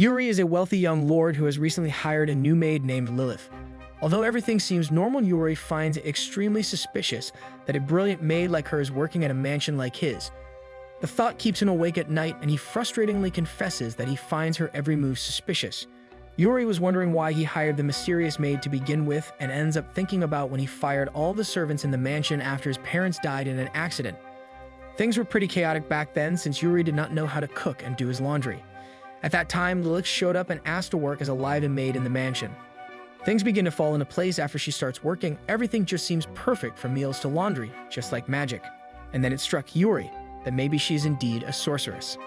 Yuri is a wealthy young lord who has recently hired a new maid named Lilith. Although everything seems normal, Yuri finds it extremely suspicious that a brilliant maid like her is working at a mansion like his. The thought keeps him awake at night, and he frustratingly confesses that he finds her every move suspicious. Yuri was wondering why he hired the mysterious maid to begin with, and ends up thinking about when he fired all the servants in the mansion after his parents died in an accident. Things were pretty chaotic back then, since Yuri did not know how to cook and do his laundry. At that time, Lilith showed up and asked to work as a live-in maid in the mansion. Things begin to fall into place after she starts working. Everything just seems perfect, from meals to laundry, just like magic. And then it struck Yuri that maybe she's indeed a sorceress.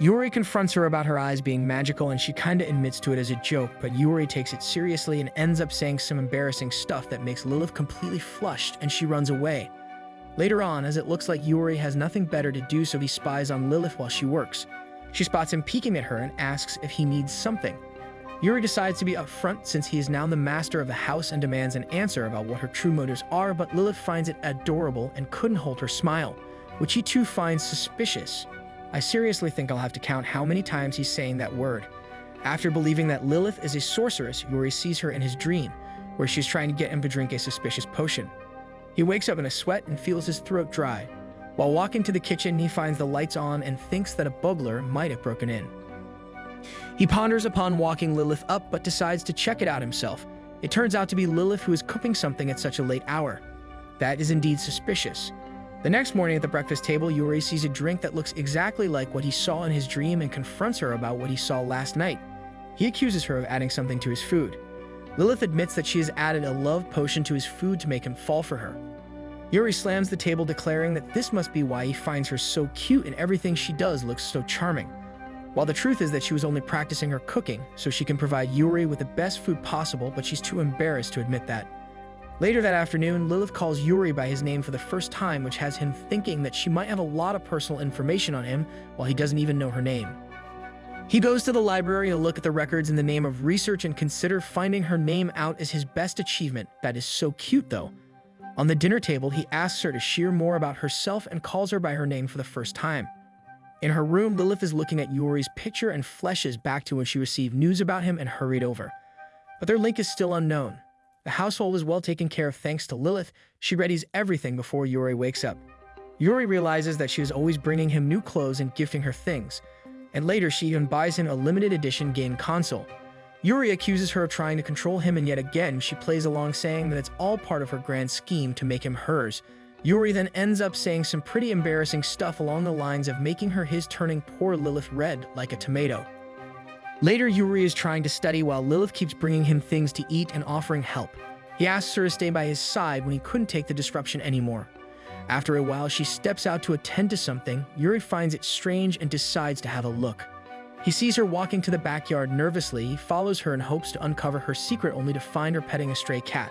Yuri confronts her about her eyes being magical, and she kinda admits to it as a joke, but Yuri takes it seriously and ends up saying some embarrassing stuff that makes Lilith completely flushed, and she runs away. Later on, as it looks like Yuri has nothing better to do, so he spies on Lilith while she works. She spots him peeking at her and asks if he needs something. Yuri decides to be upfront, since he is now the master of the house, and demands an answer about what her true motives are, but Lilith finds it adorable and couldn't hold her smile, which he too finds suspicious. I seriously think I'll have to count how many times he's saying that word. After believing that Lilith is a sorceress, Yuri sees her in his dream, where she's trying to get him to drink a suspicious potion. He wakes up in a sweat and feels his throat dry. While walking to the kitchen, he finds the lights on and thinks that a burglar might have broken in. He ponders upon walking Lilith up, but decides to check it out himself. It turns out to be Lilith, who is cooking something at such a late hour. That is indeed suspicious. The next morning at the breakfast table, Yuri sees a drink that looks exactly like what he saw in his dream and confronts her about what he saw last night. He accuses her of adding something to his food. Lilith admits that she has added a love potion to his food to make him fall for her. Yuri slams the table, declaring that this must be why he finds her so cute and everything she does looks so charming. While the truth is that she was only practicing her cooking so she can provide Yuri with the best food possible, but she's too embarrassed to admit that. Later that afternoon, Lilith calls Yuri by his name for the first time, which has him thinking that she might have a lot of personal information on him while he doesn't even know her name. He goes to the library to look at the records in the name of research and consider finding her name out as his best achievement. That is so cute, though. On the dinner table, he asks her to share more about herself and calls her by her name for the first time. In her room, Lilith is looking at Yuri's picture and flashes back to when she received news about him and hurried over. But their link is still unknown. The household is well taken care of thanks to Lilith. She readies everything before Yuri wakes up. Yuri realizes that she is always bringing him new clothes and gifting her things, and later she even buys him a limited edition game console. Yuri accuses her of trying to control him, and yet again she plays along, saying that it's all part of her grand scheme to make him hers. Yuri then ends up saying some pretty embarrassing stuff along the lines of making her his, turning poor Lilith red like a tomato. Later, Yuri is trying to study while Lilith keeps bringing him things to eat and offering help. He asks her to stay by his side when he couldn't take the disruption anymore. After a while, she steps out to attend to something. Yuri finds it strange and decides to have a look. He sees her walking to the backyard nervously. He follows her and hopes to uncover her secret, only to find her petting a stray cat.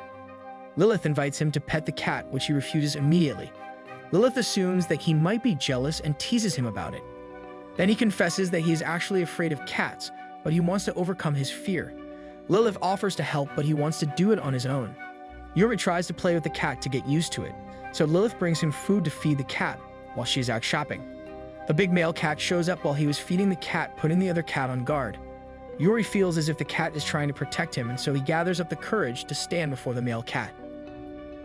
Lilith invites him to pet the cat, which he refuses immediately. Lilith assumes that he might be jealous and teases him about it. Then he confesses that he is actually afraid of cats, but he wants to overcome his fear. Lilith offers to help, but he wants to do it on his own. Yuri tries to play with the cat to get used to it, so Lilith brings him food to feed the cat while she's out shopping. The big male cat shows up while he was feeding the cat, putting the other cat on guard. Yuri feels as if the cat is trying to protect him, and so he gathers up the courage to stand before the male cat.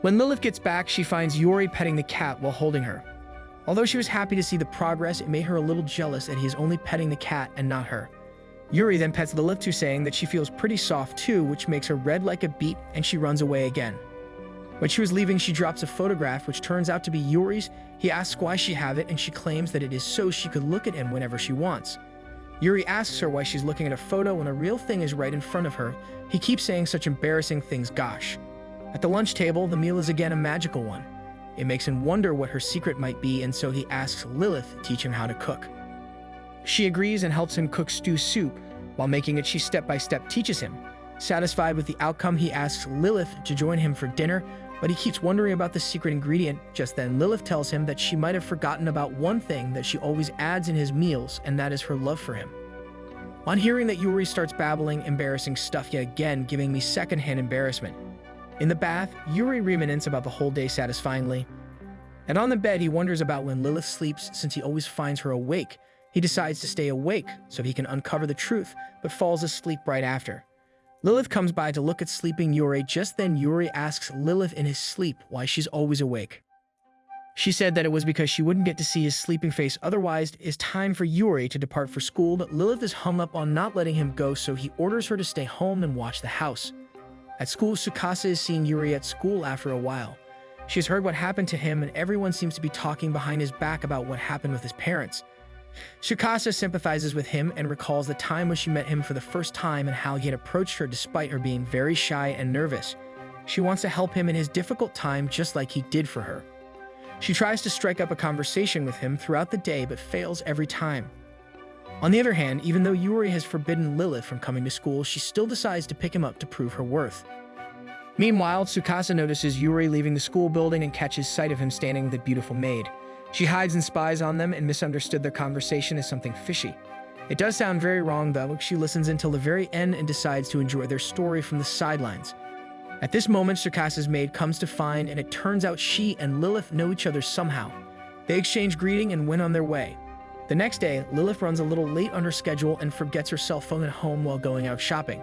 When Lilith gets back, she finds Yuri petting the cat while holding her. Although she was happy to see the progress, it made her a little jealous that he is only petting the cat and not her. Yuri then pets Lilith too, saying that she feels pretty soft too, which makes her red like a beet, and she runs away again. When she was leaving, she drops a photograph, which turns out to be Yuri's. He asks why she have it, and she claims that it is so she could look at him whenever she wants. Yuri asks her why she's looking at a photo when a real thing is right in front of her. He keeps saying such embarrassing things, gosh. At the lunch table, the meal is again a magical one. It makes him wonder what her secret might be, and so he asks Lilith to teach him how to cook. She agrees and helps him cook stew soup. While making it, she step-by-step teaches him. Satisfied with the outcome, he asks Lilith to join him for dinner, but he keeps wondering about the secret ingredient. Just then, Lilith tells him that she might have forgotten about one thing that she always adds in his meals, and that is her love for him. On hearing that, Yuri starts babbling embarrassing stuff yet again, giving me secondhand embarrassment. In the bath, Yuri reminisces about the whole day satisfyingly. And on the bed, he wonders about when Lilith sleeps, since he always finds her awake. He decides to stay awake so he can uncover the truth, but falls asleep right after. Lilith comes by to look at sleeping Yuri. Just then, Yuri asks Lilith in his sleep why she's always awake. She said that it was because she wouldn't get to see his sleeping face, otherwise it's time for Yuri to depart for school, but Lilith is hung up on not letting him go, so he orders her to stay home and watch the house. At school, Tsukasa is seeing Yuri at school after a while. She has heard what happened to him, and everyone seems to be talking behind his back about what happened with his parents. Tsukasa sympathizes with him and recalls the time when she met him for the first time and how he had approached her despite her being very shy and nervous. She wants to help him in his difficult time just like he did for her. She tries to strike up a conversation with him throughout the day but fails every time. On the other hand, even though Yuri has forbidden Lilith from coming to school, she still decides to pick him up to prove her worth. Meanwhile, Tsukasa notices Yuri leaving the school building and catches sight of him standing with the beautiful Maid. She hides and spies on them and misunderstood their conversation as something fishy. It does sound very wrong though. She listens until the very end and decides to enjoy their story from the sidelines. At this moment, Tsukasa's maid comes to find, and it turns out she and Lilith know each other somehow. They exchange greeting and went on their way. The next day, Lilith runs a little late on her schedule and forgets her cell phone at home while going out shopping.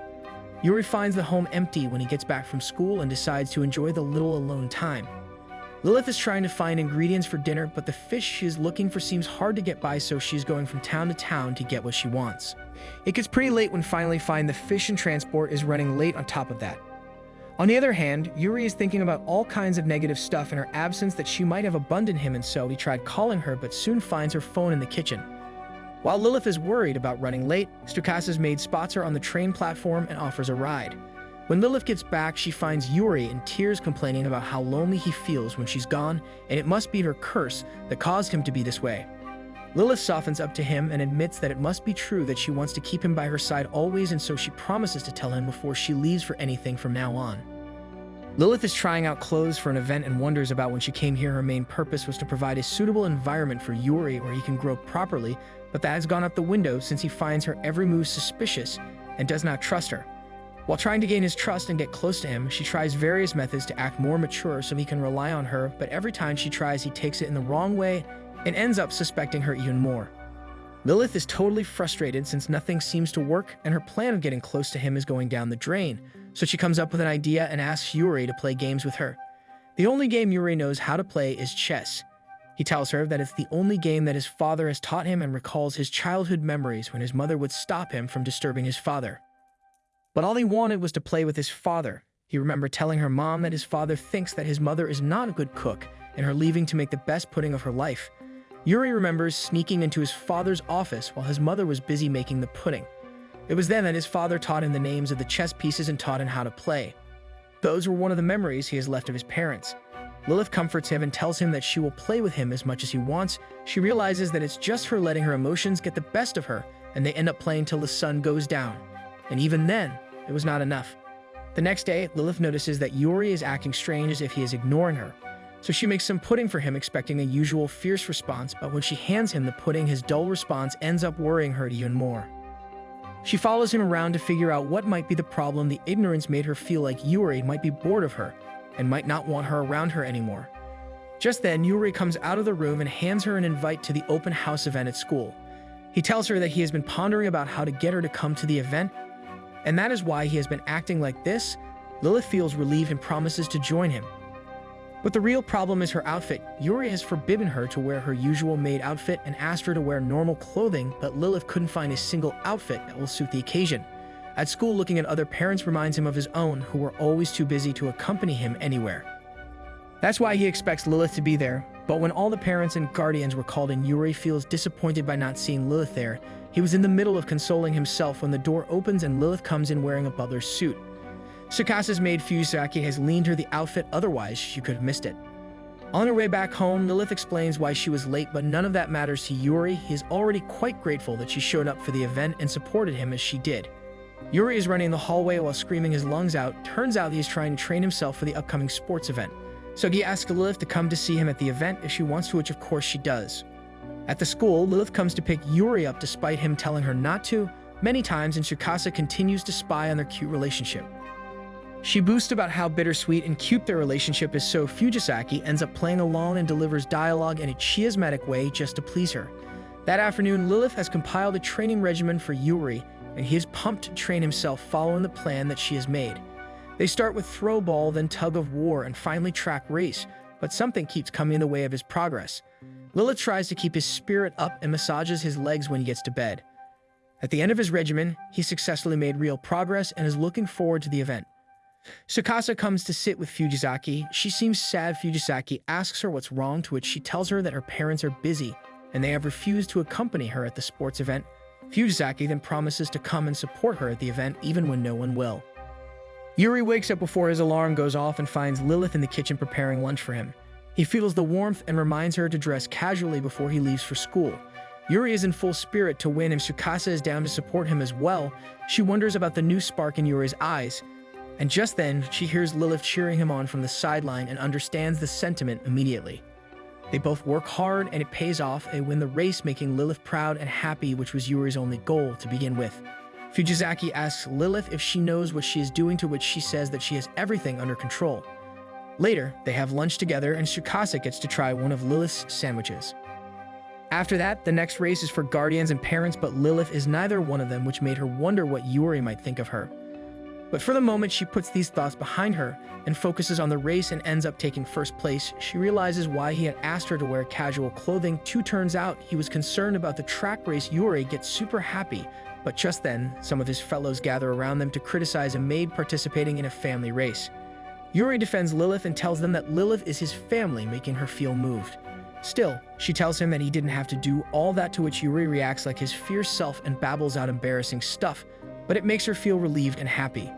Yuri finds the home empty when he gets back from school and decides to enjoy the little alone time. Lilith is trying to find ingredients for dinner, but the fish she is looking for seems hard to get by, so she's going from town to town to get what she wants. It gets pretty late when finally find the fish and transport is running late on top of that. On the other hand, Yuri is thinking about all kinds of negative stuff in her absence, that she might have abandoned him, and so he tried calling her but soon finds her phone in the kitchen. While Lilith is worried about running late, Tsukasa's maid spots her on the train platform and offers a ride. When Lilith gets back, she finds Yuri in tears complaining about how lonely he feels when she's gone, and it must be her curse that caused him to be this way. Lilith softens up to him and admits that it must be true that she wants to keep him by her side always, and so she promises to tell him before she leaves for anything from now on. Lilith is trying out clothes for an event and wonders about when she came here. Her main purpose was to provide a suitable environment for Yuri where he can grow properly, but that has gone out the window since he finds her every move suspicious and does not trust her. While trying to gain his trust and get close to him, she tries various methods to act more mature so he can rely on her, but every time she tries, he takes it in the wrong way and ends up suspecting her even more. Lilith is totally frustrated since nothing seems to work and her plan of getting close to him is going down the drain, so she comes up with an idea and asks Yuri to play games with her. The only game Yuri knows how to play is chess. He tells her that it's the only game that his father has taught him and recalls his childhood memories when his mother would stop him from disturbing his father. But all he wanted was to play with his father. He remembered telling her mom that his father thinks that his mother is not a good cook and her leaving to make the best pudding of her life. Yuri remembers sneaking into his father's office while his mother was busy making the pudding. It was then that his father taught him the names of the chess pieces and taught him how to play. Those were one of the memories he has left of his parents. Lilith comforts him and tells him that she will play with him as much as he wants. She realizes that it's just her letting her emotions get the best of her, and they end up playing till the sun goes down. And even then, it was not enough. The next day, Lilith notices that Yuri is acting strange, as if he is ignoring her. So she makes some pudding for him, expecting a usual fierce response, but when she hands him the pudding, his dull response ends up worrying her even more. She follows him around to figure out what might be the problem. The ignorance made her feel like Yuri might be bored of her and might not want her around her anymore. Just then, Yuri comes out of the room and hands her an invite to the open house event at school. He tells her that he has been pondering about how to get her to come to the event, and that is why he has been acting like this. Lilith feels relieved and promises to join him. But the real problem is her outfit. Yuri has forbidden her to wear her usual maid outfit and asked her to wear normal clothing, but Lilith couldn't find a single outfit that will suit the occasion. At school, looking at other parents reminds him of his own, who were always too busy to accompany him anywhere. That's why he expects Lilith to be there, but when all the parents and guardians were called in, Yuri feels disappointed by not seeing Lilith there. He was in the middle of consoling himself when the door opens and Lilith comes in wearing a butler's suit. Tsukasa's maid Fusaki has leaned her the outfit, otherwise she could have missed it. On her way back home, Lilith explains why she was late, but none of that matters to Yuri. He is already quite grateful that she showed up for the event and supported him as she did. Yuri is running the hallway while screaming his lungs out. Turns out he is trying to train himself for the upcoming sports event. So he asks Lilith to come to see him at the event if she wants to, which of course she does. At the school, Lilith comes to pick Yuri up despite him telling her not to many times, and Tsukasa continues to spy on their cute relationship. She boasts about how bittersweet and cute their relationship is, so Fujisaki ends up playing along and delivers dialogue in a chiasmatic way just to please her. That afternoon, Lilith has compiled a training regimen for Yuri, and he is pumped to train himself following the plan that she has made. They start with throw ball, then tug of war, and finally track race, but something keeps coming in the way of his progress. Lilith tries to keep his spirit up and massages his legs when he gets to bed. At the end of his regimen, he successfully made real progress and is looking forward to the event. Tsukasa comes to sit with Fujisaki. She seems sad. Fujisaki asks her what's wrong, to which she tells her that her parents are busy and they have refused to accompany her at the sports event. Fujisaki then promises to come and support her at the event even when no one will. Yuri wakes up before his alarm goes off and finds Lilith in the kitchen preparing lunch for him. He feels the warmth and reminds her to dress casually before he leaves for school. Yuri is in full spirit to win and Tsukasa is down to support him as well. She wonders about the new spark in Yuri's eyes. And just then, she hears Lilith cheering him on from the sideline and understands the sentiment immediately. They both work hard and it pays off. They win the race, making Lilith proud and happy, which was Yuri's only goal to begin with. Fujisaki asks Lilith if she knows what she is doing, to which she says that she has everything under control. Later, they have lunch together and Tsukasa gets to try one of Lilith's sandwiches. After that, the next race is for guardians and parents, but Lilith is neither one of them, which made her wonder what Yuri might think of her. But for the moment, she puts these thoughts behind her and focuses on the race and ends up taking first place. She realizes why he had asked her to wear casual clothing. Turns out he was concerned about the track race. Yuri gets super happy, but just then, some of his fellows gather around them to criticize a maid participating in a family race. Yuri defends Lilith and tells them that Lilith is his family, making her feel moved. Still, she tells him that he didn't have to do all that, to which Yuri reacts like his fierce self and babbles out embarrassing stuff, but it makes her feel relieved and happy.